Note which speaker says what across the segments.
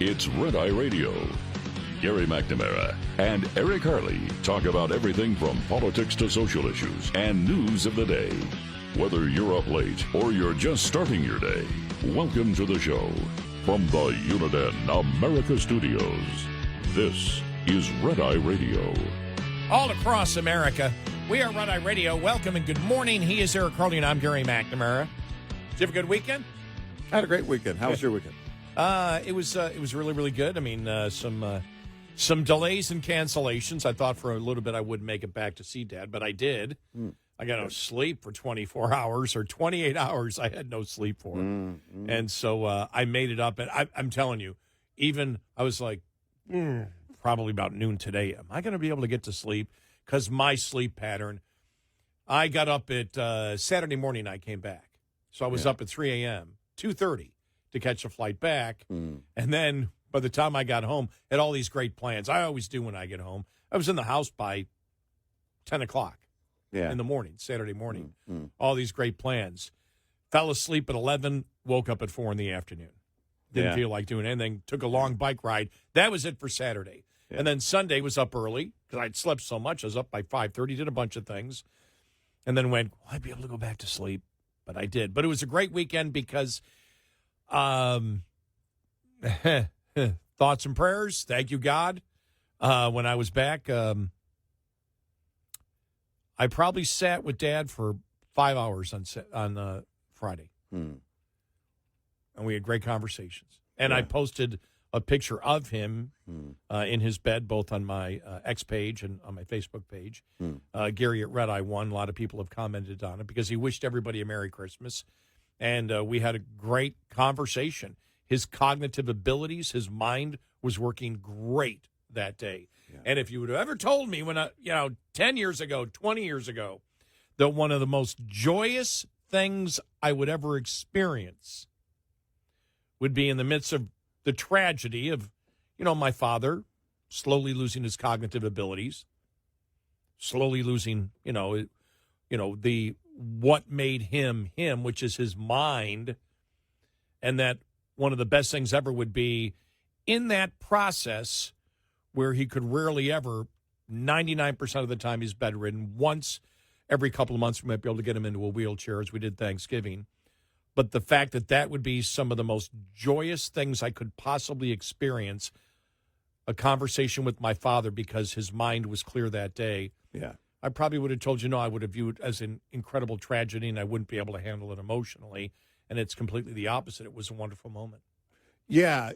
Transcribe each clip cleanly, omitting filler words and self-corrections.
Speaker 1: It's Red Eye Radio. Gary McNamara and Eric Harley talk about everything from politics to social issues and news of the day. Whether you're up late or you're just starting your day, welcome to the show. From the Uniden America Studios, this is Red Eye Radio.
Speaker 2: All across America, we are Red Eye Radio. Welcome and good morning. He is Eric Harley and I'm Gary McNamara. Did you have a good weekend?
Speaker 3: I had a great weekend. How was your weekend?
Speaker 2: It was really, really good. I mean, some delays and cancellations. I thought for a little bit I wouldn't make it back to see Dad, but I did. I got no sleep for 24 hours or 28 hours. I had no sleep for. And so I made it up. And I'm telling you, even I was like, probably about noon today, am I going to be able to get to sleep? Because my sleep pattern, I got up at Saturday morning, I came back. So I was up at 3 a.m., 2:30 to catch a flight back. And then by the time I got home, had all these great plans. I always do when I get home. I was in the house by 10 o'clock in the morning, Saturday morning. All these great plans. Fell asleep at 11, woke up at 4 in the afternoon. Didn't feel like doing anything. Took a long bike ride. That was it for Saturday. And then Sunday was up early because I'd slept so much. I was up by 5:30, did a bunch of things. And then went, I'd be able to go back to sleep. But I did. But it was a great weekend because thoughts and prayers. Thank you, God. When I was back, I probably sat with Dad for 5 hours on Friday. And we had great conversations. And I posted a picture of him in his bed, both on my X page and on my Facebook page. Gary at Red Eye 1. A lot of people have commented on it because he wished everybody a Merry Christmas. And we had a great conversation. His cognitive abilities, his mind was working great that day. And if you would have ever told me when 10 years ago, 20 years ago, that one of the most joyous things I would ever experience would be in the midst of the tragedy of, my father slowly losing his cognitive abilities, slowly losing, the what made him him, which is his mind, and that one of the best things ever would be in that process where he could rarely ever, 99% of the time he's bedridden. Once every couple of months we might be able to get him into a wheelchair as we did Thanksgiving. But the fact that would be some of the most joyous things I could possibly experience, a conversation with my father because his mind was clear that day. Yeah. I probably would have told you, I would have viewed it as an incredible tragedy and I wouldn't be able to handle it emotionally. And it's completely the opposite. It was a wonderful moment.
Speaker 3: Yeah.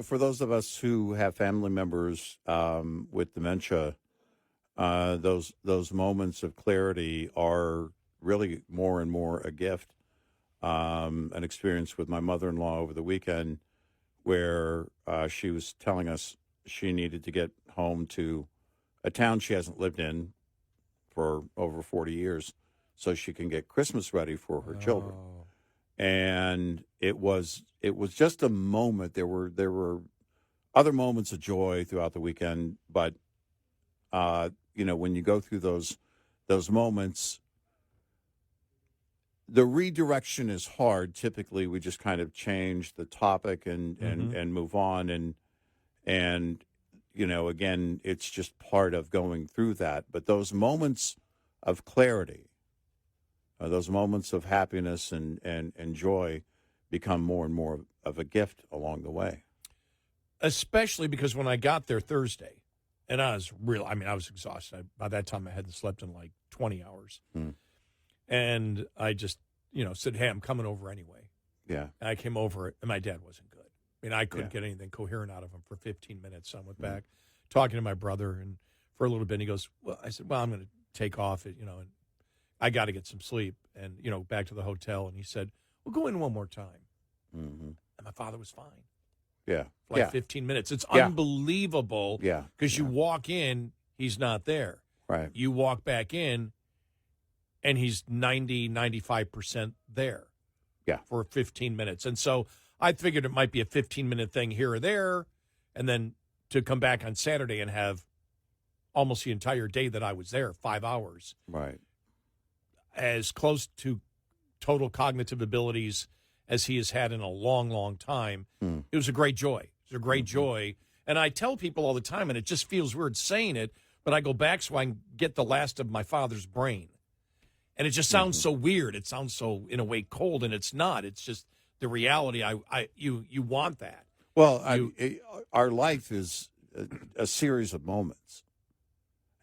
Speaker 3: For those of us who have family members with dementia, those moments of clarity are really more and more a gift. An experience with my mother-in-law over the weekend where she was telling us she needed to get home to a town she hasn't lived in for over 40 years so she can get Christmas ready for her children. And it was just a moment. There were other moments of joy throughout the weekend, but when you go through those moments, the redirection is hard. Typically, we just kind of change the topic and move on. And again, it's just part of going through that. But those moments of clarity, those moments of happiness and joy become more and more of a gift along the way.
Speaker 2: Especially because when I got there Thursday, and I was exhausted. By that time, I hadn't slept in like 20 hours. And I just, said, hey, I'm coming over anyway. Yeah. And I came over, and my dad wasn't good. I mean, I couldn't get anything coherent out of him for 15 minutes. So I went back talking to my brother, and for a little bit, and he goes, I said, I'm going to take off, and I got to get some sleep. And, back to the hotel, and he said, we'll go in one more time. And my father was fine.
Speaker 3: Yeah.
Speaker 2: For like 15 minutes. It's unbelievable.
Speaker 3: Yeah.
Speaker 2: Because you walk in, he's not there.
Speaker 3: Right.
Speaker 2: You walk back in, and he's 95% there for 15 minutes. And so I figured it might be a 15-minute thing here or there, and then to come back on Saturday and have almost the entire day that I was there, 5 hours.
Speaker 3: Right.
Speaker 2: As close to total cognitive abilities as he has had in a long, long time. It was a great joy. It's a great joy. And I tell people all the time, and it just feels weird saying it, but I go back so I can get the last of my father's brain. And it just sounds so weird. It sounds so, in a way, cold, and it's not. It's just the reality. You want that.
Speaker 3: Well, our life is a series of moments.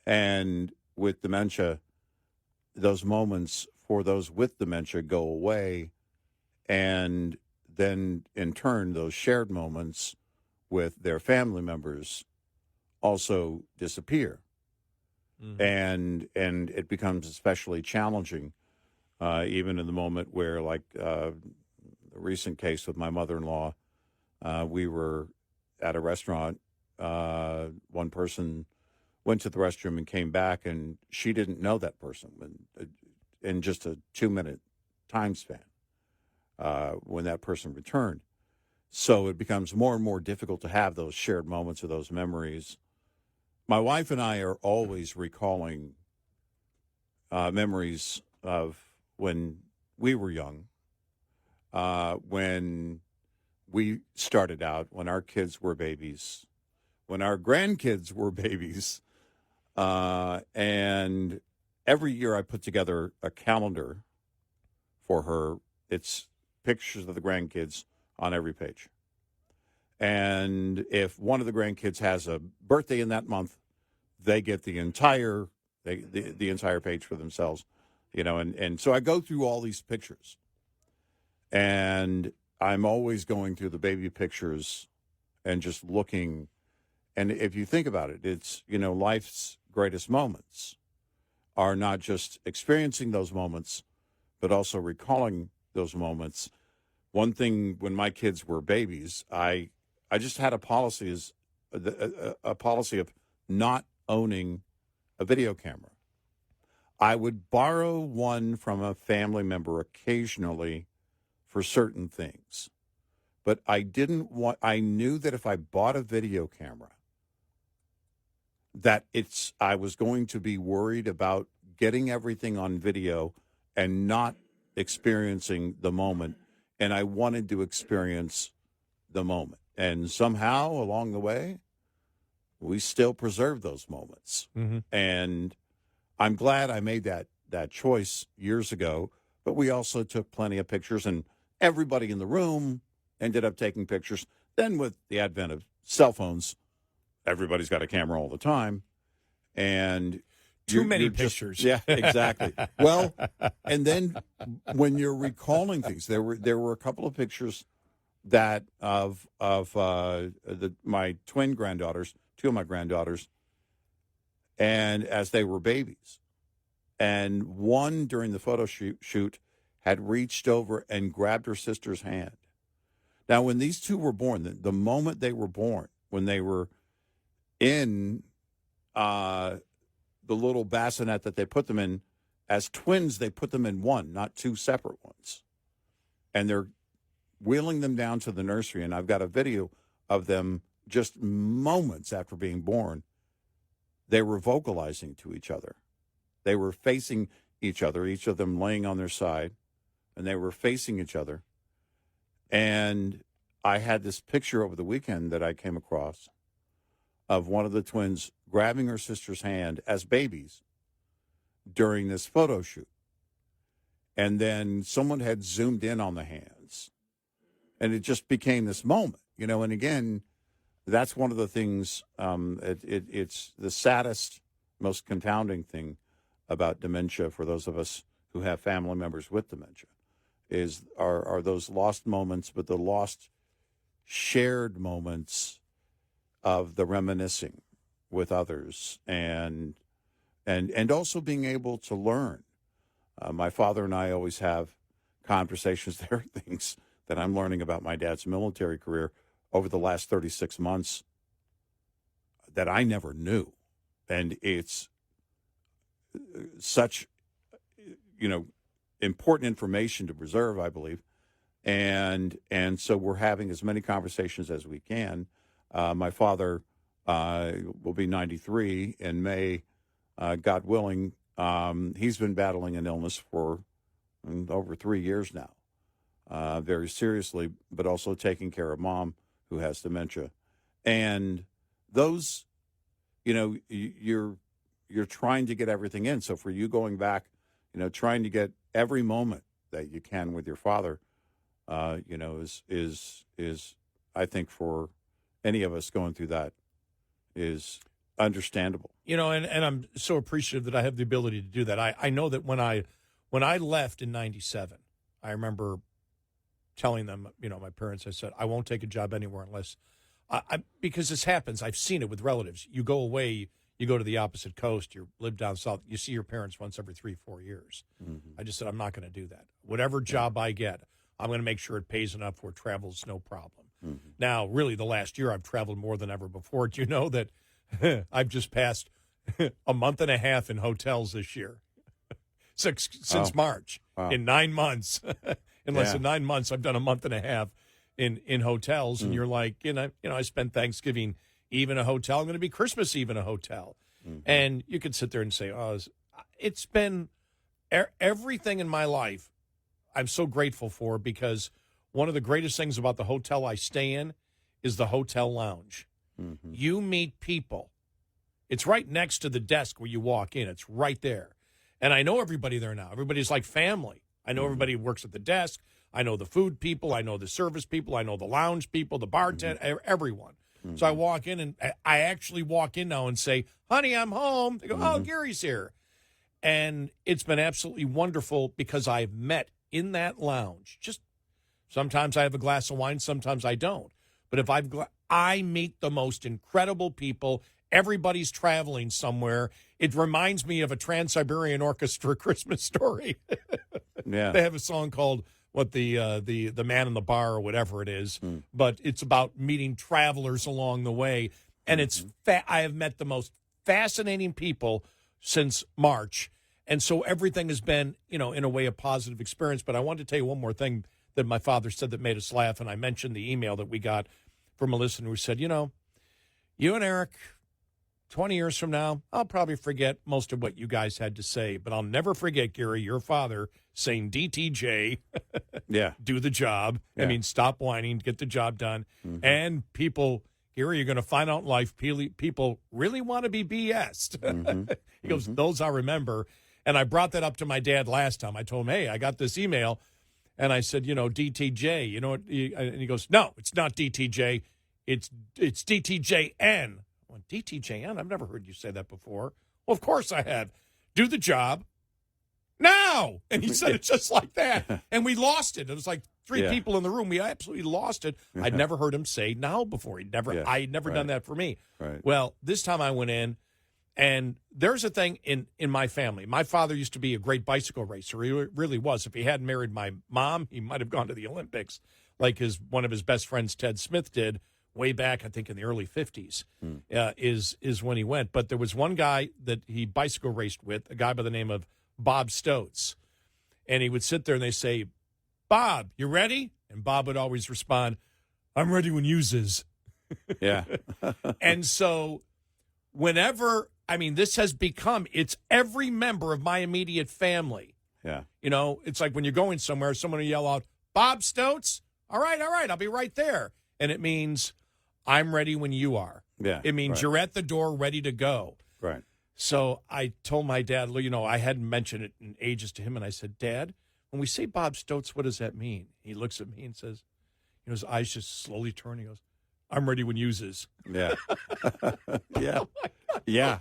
Speaker 3: And with dementia, those moments for those with dementia go away. And then, in turn, those shared moments with their family members also disappear. And it becomes especially challenging, even in the moment where, like the recent case with my mother-in-law, we were at a restaurant. One person went to the restroom and came back, and she didn't know that person in just a 2-minute time span when that person returned. So it becomes more and more difficult to have those shared moments or those memories. My wife and I are always recalling memories of when we were young, when we started out, when our kids were babies, when our grandkids were babies. And every year I put together a calendar for her. It's pictures of the grandkids on every page. And if one of the grandkids has a birthday in that month, they get the entire page for themselves, and so I go through all these pictures, and I'm always going through the baby pictures and just looking. And if you think about it, it's, life's greatest moments are not just experiencing those moments, but also recalling those moments. One thing, when my kids were babies, I just had a policy of not owning a video camera. I would borrow one from a family member occasionally for certain things, but I knew that if I bought a video camera, that I was going to be worried about getting everything on video and not experiencing the moment. And I wanted to experience the moment. And somehow along the way, we still preserve those moments. And I'm glad I made that choice years ago, but we also took plenty of pictures, and everybody in the room ended up taking pictures. Then with the advent of cell phones, everybody's got a camera all the time, and
Speaker 2: too many pictures.
Speaker 3: Yeah, exactly. Well, and then when you're recalling things, there were a couple of pictures that of my twin granddaughters, two of my granddaughters, and as they were babies, and one during the photo shoot had reached over and grabbed her sister's hand. Now, when these two were born, the moment they were born, when they were in the little bassinet that they put them in, as twins, they put them in one, not two separate ones. And they're wheeling them down to the nursery, and I've got a video of them just moments after being born. They were vocalizing to each other. They were facing each other, each of them laying on their side, and they were facing each other. And I had this picture over the weekend that I came across of one of the twins grabbing her sister's hand as babies during this photo shoot. And then someone had zoomed in on the hands, and it just became this moment, and again, that's one of the things, it's the saddest, most confounding thing about dementia for those of us who have family members with dementia are those lost moments, but the lost shared moments of the reminiscing with others and also being able to learn. My father and I always have conversations. There are things that I'm learning about my dad's military career over the last 36 months that I never knew. And it's such, important information to preserve, I believe. And so we're having as many conversations as we can. My father will be 93 in May, God willing. He's been battling an illness for over 3 years now, very seriously, but also taking care of Mom, who has dementia. And those, you're trying to get everything in. So for you going back, trying to get every moment that you can with your father, is I think for any of us going through that is understandable.
Speaker 2: And I'm so appreciative that I have the ability to do that. I know that when I left in 97, I remember telling them, my parents, I said, I won't take a job anywhere unless, because this happens. I've seen it with relatives. You go away, you go to the opposite coast, you live down south, you see your parents once every 3-4 years. Mm-hmm. I just said, I'm not going to do that. Whatever job I get, I'm going to make sure it pays enough where travel's no problem. Mm-hmm. Now, really, the last year I've traveled more than ever before. Do you know that I've just passed a month and a half in hotels this year? Since March. Wow. In 9 months. In less than 9 months, I've done a month and a half in hotels. And you're like, I spent Thanksgiving Eve in a hotel. I'm going to be Christmas Eve in a hotel. Mm-hmm. And you could sit there and say, it's been everything in my life I'm so grateful for, because one of the greatest things about the hotel I stay in is the hotel lounge. Mm-hmm. You meet people. It's right next to the desk where you walk in. It's right there. And I know everybody there now. Everybody's like family. I know everybody who works at the desk. I know the food people. I know the service people. I know the lounge people, the bartender, everyone. Mm-hmm. So I walk in, and I actually walk in now and say, honey, I'm home. They go, oh, Gary's here. And it's been absolutely wonderful because I've met in that lounge. Just sometimes I have a glass of wine, sometimes I don't. But if I meet the most incredible people. Everybody's traveling somewhere. It reminds me of a Trans-Siberian Orchestra Christmas story. Yeah, they have a song called the Man in the Bar or whatever it is, but it's about meeting travelers along the way. And it's I have met the most fascinating people since March, and so everything has been in a way a positive experience. But I wanted to tell you one more thing that my father said that made us laugh, and I mentioned the email that we got from a listener who said, you and Eric, 20 years from now, I'll probably forget most of what you guys had to say, but I'll never forget, Gary, your father saying, DTJ, do the job. Yeah. I mean, stop whining, get the job done. Mm-hmm. And people, Gary, you're going to find out in life, people really want to be BS'd. Mm-hmm. He goes, those I remember. And I brought that up to my dad last time. I told him, hey, I got this email. And I said, DTJ, and he goes, no, it's not DTJ. It's DTJN. Well, DTJN, I've never heard you say that before. Well, of course I have. Do the job now. And he said it just like that. And we lost it. It was like three people in the room. We absolutely lost it. I'd never heard him say now before. I had never done that for me. Right. Well, this time I went in, and there's a thing in my family. My father used to be a great bicycle racer. He really was. If he hadn't married my mom, he might have gone to the Olympics like one of his best friends, Ted Smith, did. Way back, I think in the early 50s, is when he went. But there was one guy that he bicycle raced with, a guy by the name of Bob Stotz. And he would sit there and they say, Bob, you ready? And Bob would always respond, I'm ready when yous is. Yeah. And so this has become, it's every member of my immediate family. Yeah. It's like when you're going somewhere, someone will yell out, Bob Stotz? All right, I'll be right there. And it means I'm ready when you are. Yeah. It means you're at the door ready to go. Right. So I told my dad, I hadn't mentioned it in ages to him, and I said, Dad, when we say Bob Stotz, what does that mean? He looks at me and says, his eyes just slowly turn. He goes, I'm ready when yous is. Yeah. Yeah. Oh my God, yeah.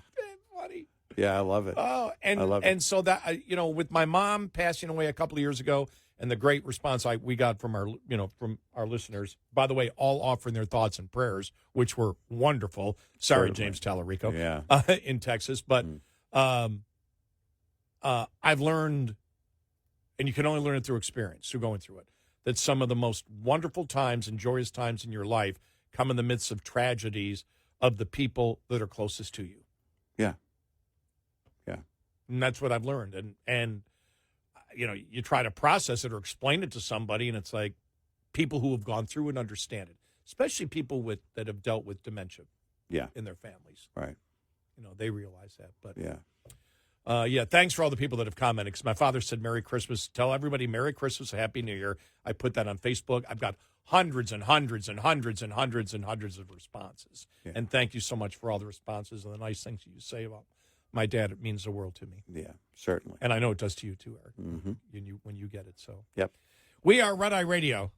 Speaker 2: Funny. Yeah, I love it. Oh, and I love it. And so that, with my mom passing away a couple of years ago, and the great response we got from our listeners, by the way, all offering their thoughts and prayers, which were wonderful. Sorry, James Tallarico, in Texas. But I've learned, and you can only learn it through experience, through going through it, that some of the most wonderful times and joyous times in your life come in the midst of tragedies of the people that are closest to you. Yeah. Yeah. And that's what I've learned. And you try to process it or explain it to somebody, and it's like people who have gone through and understand it, especially people that have dealt with dementia in their families. Right. They realize that. But thanks for all the people that have commented, because my father said Merry Christmas. Tell everybody Merry Christmas, Happy New Year. I put that on Facebook. I've got hundreds and hundreds and hundreds and hundreds and hundreds of responses.
Speaker 3: Yeah.
Speaker 2: And thank you so much for all the responses and the nice things you say about my dad. It means the world to me.
Speaker 3: Yeah, certainly.
Speaker 2: And I know it does to you too, Eric,
Speaker 3: Mm-hmm.
Speaker 2: when you get it. So,
Speaker 3: Yep.
Speaker 2: We are Red Eye Radio.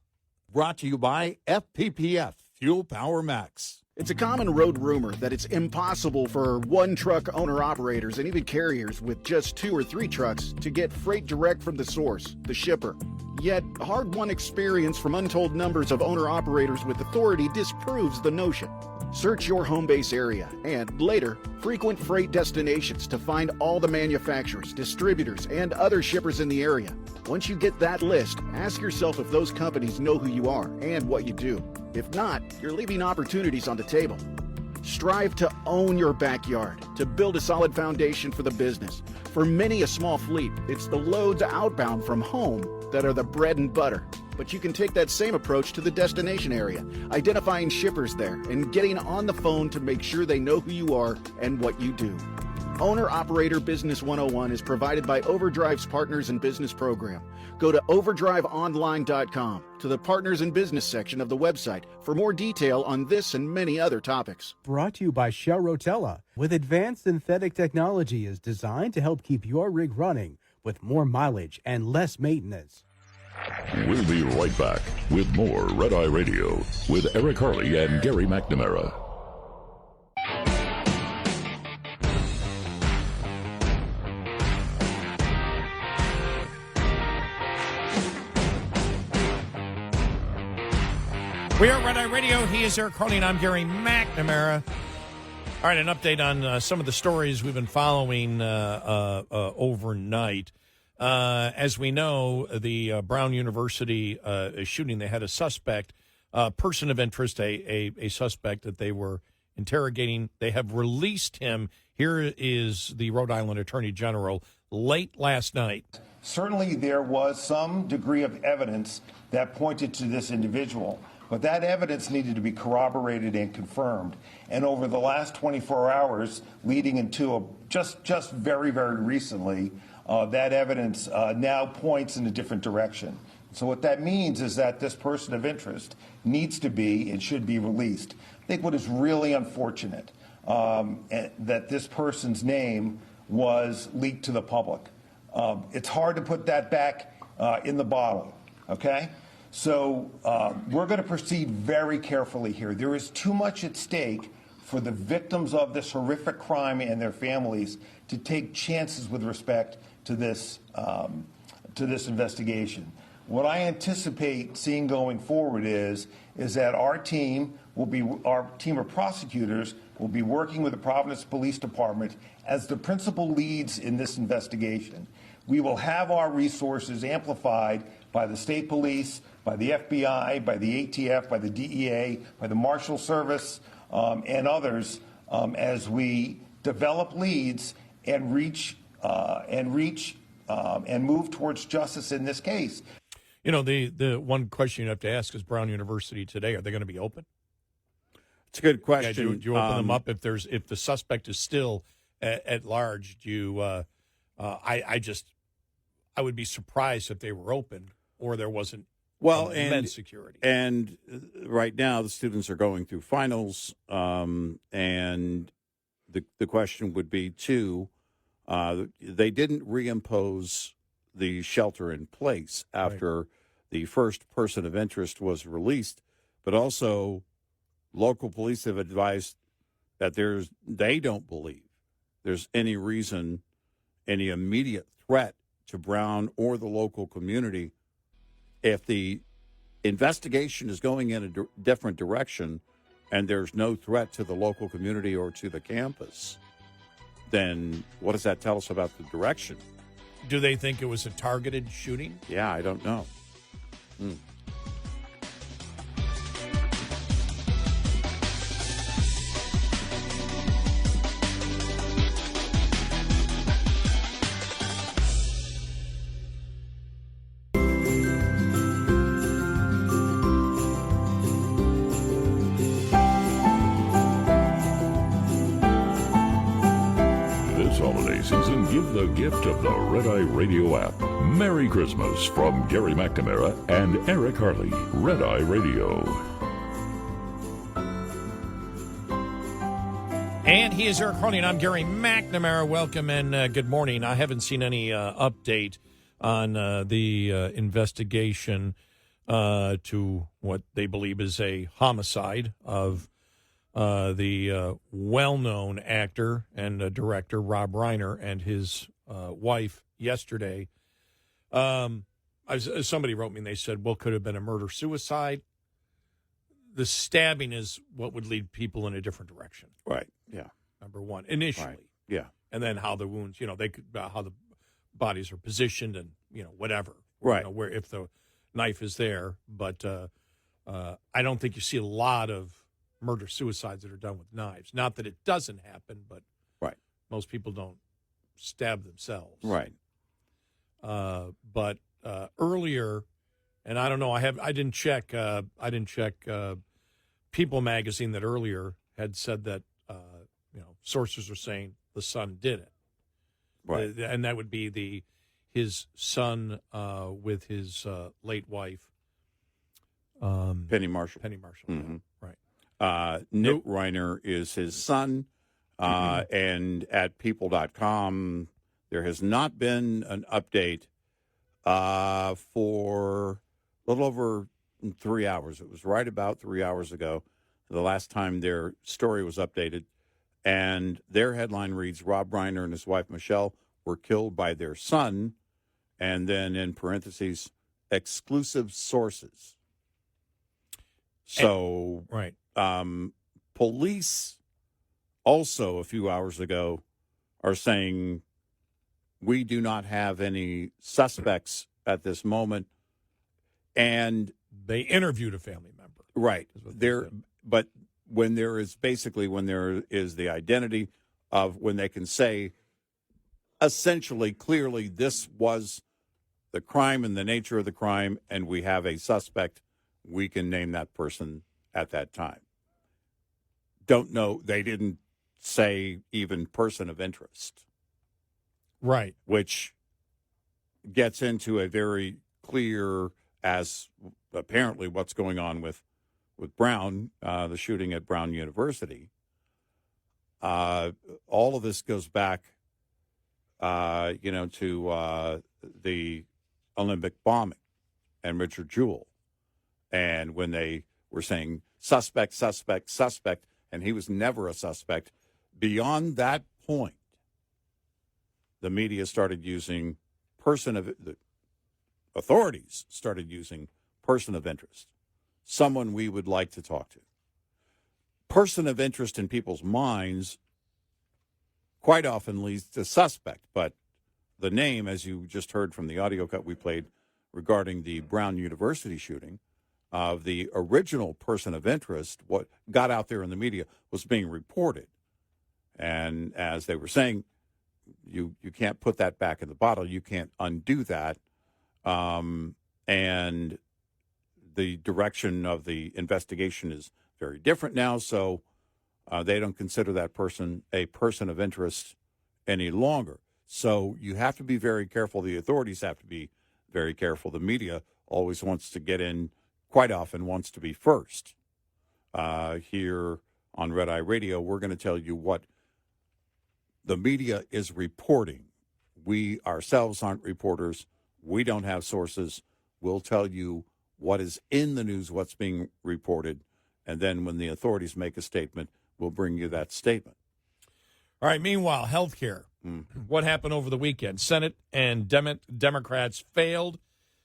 Speaker 4: Brought to you by FPPF, Fuel Power Max.
Speaker 5: It's a common road rumor that it's impossible for one-truck owner-operators and even carriers with just 2 or 3 trucks to get freight direct from the source, the shipper. Yet, hard-won experience from untold numbers of owner-operators with authority disproves the notion. Search your home base area and, later, frequent freight destinations to find all the manufacturers, distributors, and other shippers in the area. Once you get that list, ask yourself if those companies know who you are and what you do. If not, you're leaving opportunities on the table. Strive to own your backyard, to build a solid foundation for the business. For many a small fleet, it's the loads outbound from home that are the bread and butter. But you can take that same approach to the destination area, identifying shippers there and getting on the phone to make sure they know who you are and what you do. Owner-Operator Business 101 is provided by Overdrive's Partners in Business program. Go to overdriveonline.com to the Partners in Business section of the website for more detail on this and many other topics.
Speaker 6: Brought to you by Shell Rotella. With advanced synthetic technology is designed to help keep your rig running with more mileage and less maintenance.
Speaker 1: We'll be right back with more Red Eye Radio with Eric Harley and Gary McNamara.
Speaker 2: We are Red Eye Radio. He is Eric Harley, and I'm Gary McNamara. All right, an update on some of the stories we've been following overnight. As we know, the Brown University shooting, they had a suspect, person of interest, a suspect that they were interrogating. They have released him. Here is the Rhode Island Attorney General late last night.
Speaker 7: Certainly there was some degree of evidence that pointed to this individual. But that evidence needed to be corroborated and confirmed. And over the last 24 hours, leading into just very, very recently, that evidence now points in a different direction. So what that means is that this person of interest needs to be and should be released. I think what is really unfortunate that this person's name was leaked to the public. It's hard to put that back in the bottle, okay? So we're going to proceed very carefully here. There is too much at stake for the victims of this horrific crime and their families to take chances with respect to this investigation. What I anticipate seeing going forward is that our team of prosecutors will be working with the Providence Police Department as the principal leads in this investigation. We will have our resources amplified by the state police, by the FBI, by the ATF, by the DEA, by the Marshal Service, and others as we develop leads and reach and move towards justice in this case.
Speaker 2: You know, the one question you have to ask is Brown University today, are they going to be open?
Speaker 3: It's a good question.
Speaker 2: Yeah, do you open them up if the suspect is still at large? Do you? I would be surprised if they were open or there wasn't immense security.
Speaker 3: And right now, the students are going through finals, and the question would be, too, they didn't reimpose the shelter in place after the first person of interest was released, but also local police have advised that they don't believe there's any reason, any immediate threat to Brown or the local community. If the investigation is going in a different direction and there's no threat to the local community or to the campus, then what does that tell us about the direction?
Speaker 2: Do they think it was a targeted shooting?
Speaker 3: Yeah, I don't know.
Speaker 1: This holiday season, give the gift of the Red Eye Radio app. Merry Christmas from Gary McNamara and Eric Harley. Red Eye Radio.
Speaker 2: And he is Eric Harley, and I'm Gary McNamara. Welcome and good morning. I haven't seen any update on the investigation to what they believe is a homicide of the well-known actor and director Rob Reiner and his wife yesterday. Somebody wrote me and they said, well, could it have been a murder-suicide? The stabbing is what would lead people in a different direction.
Speaker 3: Right, yeah.
Speaker 2: Number one, initially.
Speaker 3: Right. Yeah.
Speaker 2: And then how the wounds, they could, how the bodies are positioned and, whatever.
Speaker 3: Right.
Speaker 2: Where if the knife is there. But I don't think you see a lot of murder-suicides that are done with knives. Not that it doesn't happen, but
Speaker 3: right.
Speaker 2: Most people don't stab themselves.
Speaker 3: Right.
Speaker 2: But earlier, and I don't know, I didn't check People magazine that earlier had said that sources are saying the son did it.
Speaker 3: Right.
Speaker 2: And that would be his son with his late wife,
Speaker 3: Penny Marshall.
Speaker 2: Mm-hmm. Right.
Speaker 3: Nick Reiner is his son, and at people.com, there has not been an update for a little over 3 hours. It was right about 3 hours ago, the last time their story was updated, and their headline reads, Rob Reiner and his wife, Michele, were killed by their son, and then in parentheses, exclusive sources. So,
Speaker 2: right.
Speaker 3: Police also a few hours ago are saying we do not have any suspects at this moment, and
Speaker 2: they interviewed a family member.
Speaker 3: Right. But when there is the identity of when they can say essentially clearly this was the crime and the nature of the crime, and we have a suspect, we can name that person at that time. Don't know. They didn't say even person of interest.
Speaker 2: Right.
Speaker 3: Which gets into a very clear, as apparently what's going on with Brown, the shooting at Brown University. All of this goes back, to the Olympic bombing and Richard Jewell. And when they were saying suspect, and he was never a suspect, beyond that point, the media started using the authorities started using person of interest, someone we would like to talk to. Person of interest in people's minds quite often leads to suspect, but the name, as you just heard from the audio cut we played regarding the Brown University shooting, of the original person of interest, what got out there in the media was being reported. And as they were saying, you can't put that back in the bottle. You can't undo that. And the direction of the investigation is very different now, so they don't consider that person a person of interest any longer. So you have to be very careful. The authorities have to be very careful. The media always wants to get in, quite often wants to be first. Here on Red Eye Radio, we're going to tell you what the media is reporting. We ourselves aren't reporters. We don't have sources. We'll tell you what is in the news, what's being reported, and then when the authorities make a statement, we'll bring you that statement.
Speaker 2: All right, meanwhile, health care. What happened over the weekend? Senate and Democrats failed.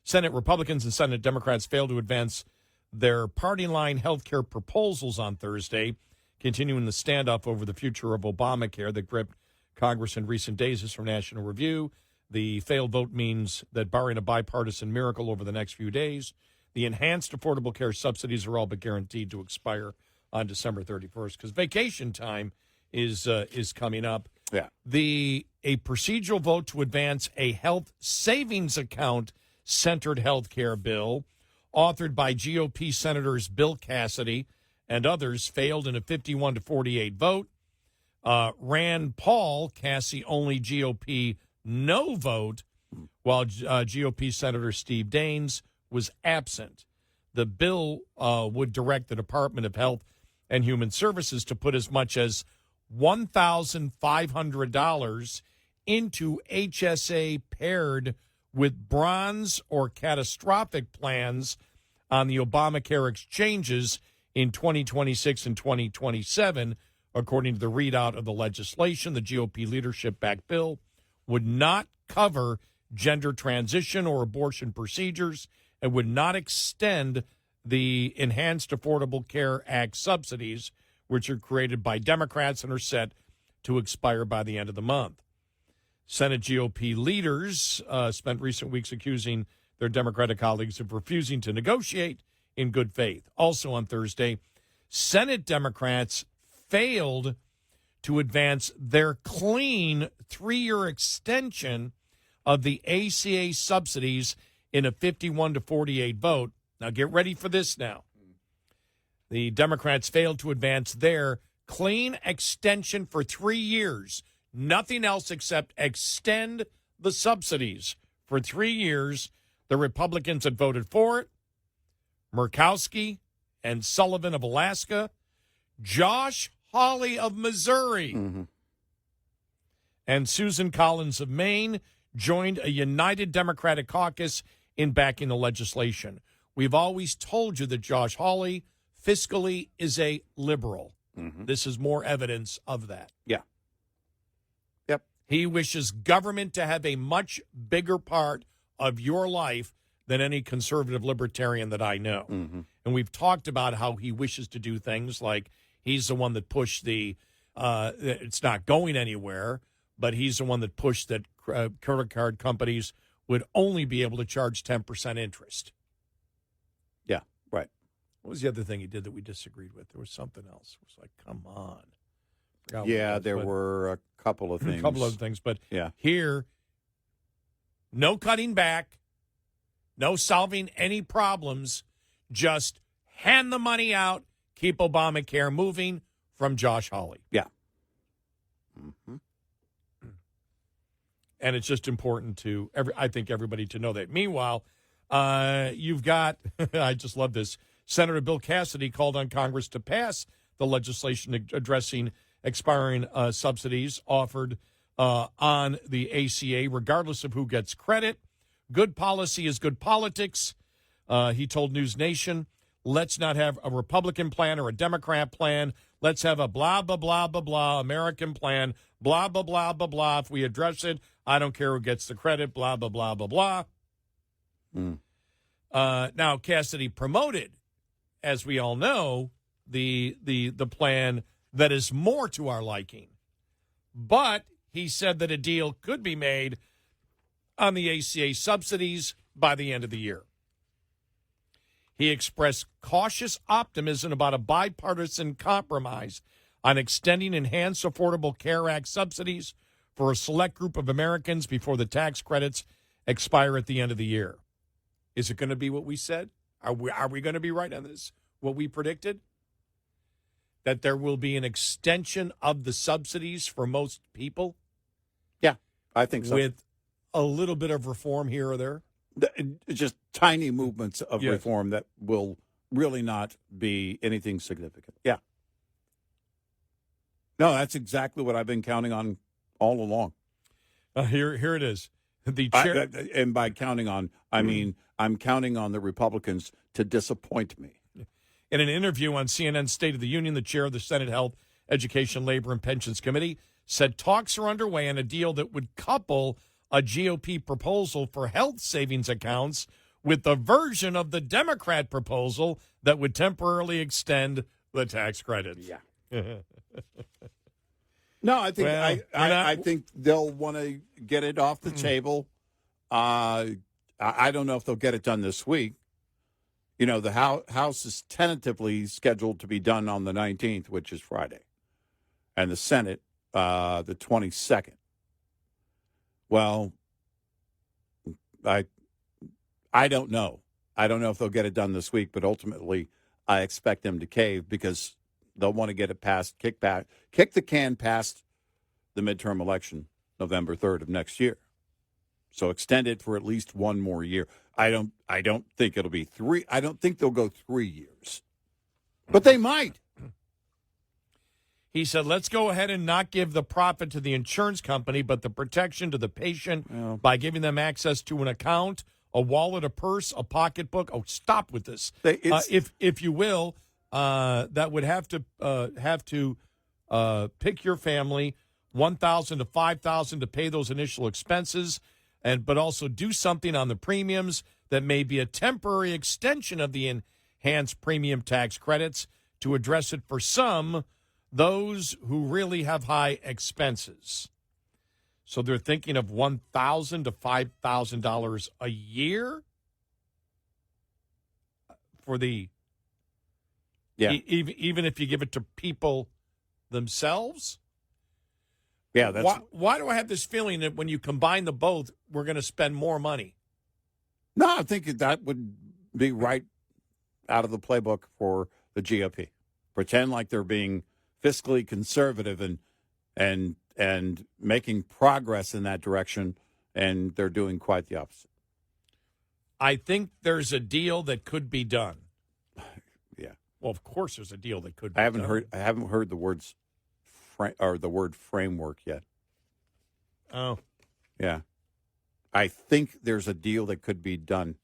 Speaker 2: Senate Republicans and Senate Democrats failed to advance their party line health care proposals on Thursday, continuing the standoff over the future of Obamacare that gripped Congress in recent days. This is from National Review. The failed vote means that barring a bipartisan miracle over the next few days, the enhanced affordable care subsidies are all but guaranteed to expire on December 31st because vacation time is coming up.
Speaker 3: Yeah.
Speaker 2: A procedural vote to advance a health savings account centered health care bill authored by GOP Senators Bill Cassidy and others failed in a 51-48 vote. Rand Paul, Cassie-only GOP no vote, while GOP Senator Steve Daines was absent. The bill would direct the Department of Health and Human Services to put as much as $1,500 into HSA paired with bronze or catastrophic plans on the Obamacare exchanges in 2026 and 2027. According to the readout of the legislation, the GOP leadership-backed bill would not cover gender transition or abortion procedures and would not extend the Enhanced Affordable Care Act subsidies, which are created by Democrats and are set to expire by the end of the month. Senate GOP leaders spent recent weeks accusing their Democratic colleagues of refusing to negotiate in good faith. Also on Thursday, Senate Democrats failed to advance their clean 3-year extension of the ACA subsidies in a 51-48 vote. Now get ready for this now. The Democrats failed to advance their clean extension for 3 years. Nothing else except extend the subsidies for 3 years. The Republicans had voted for it. Murkowski and Sullivan of Alaska, Josh Hawley of Missouri, and Susan Collins of Maine joined a united Democratic caucus in backing the legislation. We've always told you that Josh Hawley fiscally is a liberal. This is more evidence of that.
Speaker 3: Yeah. Yep.
Speaker 2: He wishes government to have a much bigger part of your life than any conservative libertarian that I know. And we've talked about how he wishes to do things like he's the one that pushed the, it's not going anywhere, but he's the one that pushed that credit card companies would only be able to charge 10% interest.
Speaker 3: Yeah, right.
Speaker 2: What was the other thing he did that we disagreed with? There was something else. It was like, come on.
Speaker 3: Yeah, there were a couple of things.
Speaker 2: A couple of things. But
Speaker 3: yeah.
Speaker 2: Here, no cutting back, no solving any problems, just hand the money out, keep Obamacare moving from Josh Hawley.
Speaker 3: Yeah.
Speaker 2: And it's just important to, I think, everybody to know that. Meanwhile, you've got, I just love this, Senator Bill Cassidy called on Congress to pass the legislation addressing expiring subsidies offered on the ACA, regardless of who gets credit. Good policy is good politics. He told News Nation, let's not have a Republican plan or a Democrat plan. Let's have a blah, blah, blah, blah, blah, American plan, blah, blah, blah, blah, blah. If we address it, I don't care who gets the credit, blah, blah, blah, blah, blah. Now, Cassidy promoted, as we all know, the plan that is more to our liking. But he said that a deal could be made on the ACA subsidies by the end of the year. He expressed cautious optimism about a bipartisan compromise on extending Enhanced Affordable Care Act subsidies for a select group of Americans before the tax credits expire at the end of the year. Is it going to be what we said? Are we going to be right on this? What we predicted? That there will be an extension of the subsidies for most people?
Speaker 3: Yeah, I think so.
Speaker 2: With a little bit of reform here or there?
Speaker 3: Just tiny movements of reform that will really not be anything significant. Yeah. No, that's exactly what I've been counting on all along.
Speaker 2: Here it is. The chair,
Speaker 3: and by counting on, I mean I'm counting on the Republicans to disappoint me.
Speaker 2: In an interview on CNN's State of the Union, the chair of the Senate Health, Education, Labor, and Pensions Committee said talks are underway on a deal that would couple a GOP proposal for health savings accounts with the version of the Democrat proposal that would temporarily extend the tax credits.
Speaker 3: Yeah. No, I think I think they'll want to get it off the table. I don't know if they'll get it done this week. You know, the House is tentatively scheduled to be done on the 19th, which is Friday, and the Senate the 22nd. Well, I don't know. I don't know if they'll get it done this week, but ultimately I expect them to cave because they'll want to get it passed, kick the can past the midterm election, November 3rd of next year. So extend it for at least one more year. I don't think it'll be 3. I don't think they'll go 3 years. But they might.
Speaker 2: He said, let's go ahead and not give the profit to the insurance company, but the protection to the patient by giving them access to an account, a wallet, a purse, a pocketbook. Oh, stop with this. If you will, that would have to pick your family $1,000 to $5,000 to pay those initial expenses, but also do something on the premiums that may be a temporary extension of the enhanced premium tax credits to address it for those who really have high expenses. So they're thinking of $1,000 to $5,000 a year for the even if you give it to people themselves.
Speaker 3: Yeah, that's
Speaker 2: why do I have this feeling that when you combine the both, we're going to spend more money?
Speaker 3: No, I think that would be right out of the playbook for the GOP. Pretend like they're being fiscally conservative and making progress in that direction, and they're doing quite the opposite.
Speaker 2: I think there's a deal that could be done.
Speaker 3: Yeah.
Speaker 2: Well, of course, there's a deal that could be
Speaker 3: I
Speaker 2: done.
Speaker 3: haven't heard the words or the word framework yet.
Speaker 2: Oh.
Speaker 3: Yeah. I think there's a deal that could be done.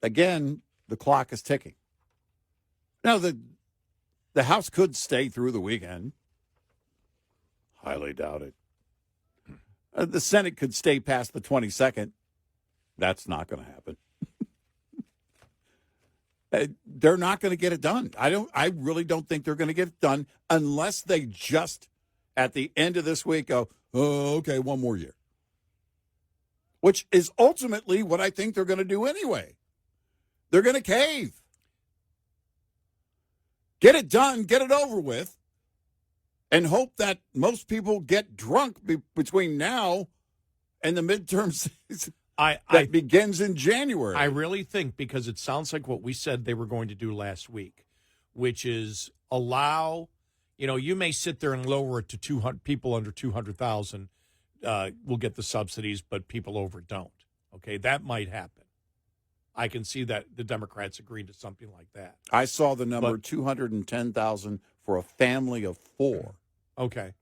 Speaker 3: Again, the clock is ticking. Now, the House could stay through the weekend. Highly doubt it. The Senate could stay past the 22nd. That's not going to happen. They're not going to get it done. I really don't think they're going to get it done unless they just, at the end of this week, go, oh, okay, one more year. Which is ultimately what I think they're going to do anyway. They're going to cave. Get it done, get it over with, and hope that most people get drunk between now and the midterms that begins in January.
Speaker 2: I really think, because it sounds like what we said they were going to do last week, which is allow, you may sit there and lower it to 200 people under 200,000 will get the subsidies, but people over don't. Okay, that might happen. I can see that the Democrats agreed to something like that.
Speaker 3: I saw the number 210,000 for a family of 4.
Speaker 2: Okay.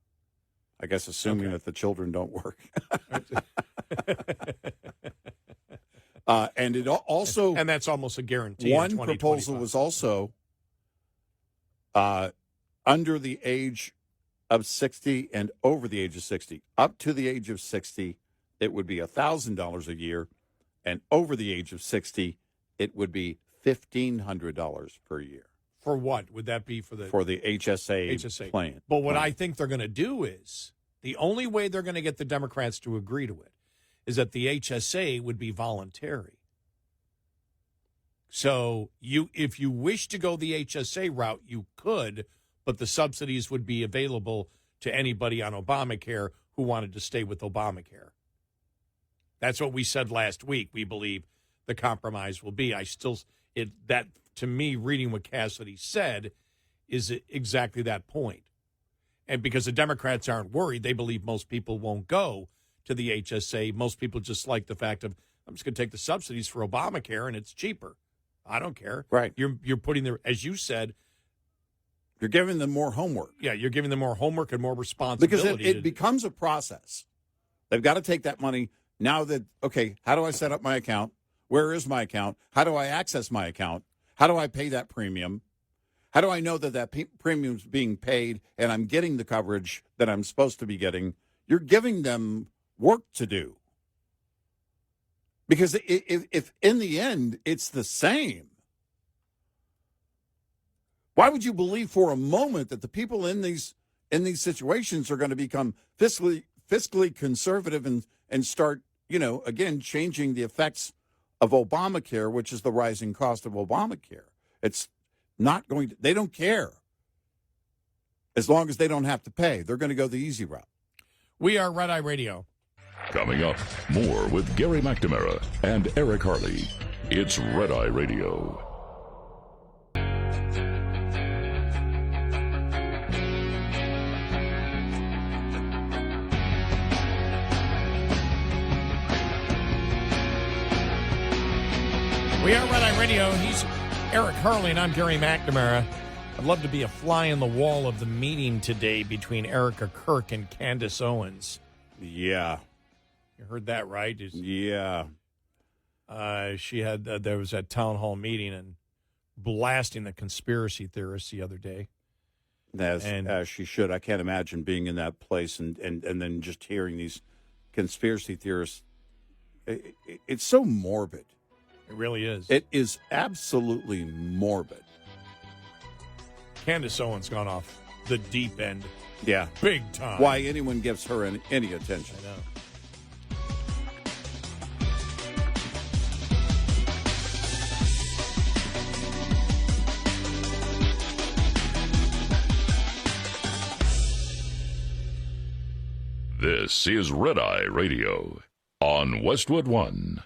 Speaker 3: I guess assuming that the children don't work. And it also...
Speaker 2: And that's almost a guarantee.
Speaker 3: One proposal was also under the age of 60 and over the age of 60. Up to the age of 60, it would be $1,000 a year. And over the age of 60, it would be $1,500 per year.
Speaker 2: For what? Would that be for the
Speaker 3: HSA plan?
Speaker 2: But what I think they're going to do is, the only way they're going to get the Democrats to agree to it is that the HSA would be voluntary. So if you wish to go the HSA route, you could, but the subsidies would be available to anybody on Obamacare who wanted to stay with Obamacare. That's what we said last week. We believe the compromise will be. That to me, reading what Cassidy said, is exactly that point. And because the Democrats aren't worried, they believe most people won't go to the HSA. Most people just like the fact of, I'm just going to take the subsidies for Obamacare and it's cheaper. I don't care.
Speaker 3: Right.
Speaker 2: You're putting their, as you said,
Speaker 3: you're giving them more homework.
Speaker 2: Yeah, you're giving them more homework and more responsibility.
Speaker 3: Because it becomes a process. They've got to take that money. Now that, okay, how do I set up my account? Where is my account? How do I access my account? How do I pay that premium? How do I know that premium is being paid and I'm getting the coverage that I'm supposed to be getting? You're giving them work to do. Because if in the end it's the same, why would you believe for a moment that the people in these situations are going to become fiscally conservative and start, again, changing the effects of Obamacare, which is the rising cost of Obamacare? It's not going to, they don't care. As long as they don't have to pay, they're going to go the easy route.
Speaker 2: We are Red Eye Radio.
Speaker 1: Coming up, more with Gary McNamara and Eric Harley. It's Red Eye Radio.
Speaker 2: We are Red Eye Radio. He's Eric Harley, and I'm Gary McNamara. I'd love to be a fly on the wall of the meeting today between Erica Kirk and Candace Owens.
Speaker 3: Yeah.
Speaker 2: You heard that, right?
Speaker 3: Yeah.
Speaker 2: She had there was that town hall meeting and blasting the conspiracy theorists the other day.
Speaker 3: As she should. I can't imagine being in that place and then just hearing these conspiracy theorists. It's so morbid.
Speaker 2: It really is.
Speaker 3: It is absolutely morbid.
Speaker 2: Candace Owens gone off the deep end.
Speaker 3: Yeah.
Speaker 2: Big time.
Speaker 3: Why anyone gives her any attention.
Speaker 2: I know.
Speaker 1: This is Red Eye Radio on Westwood One.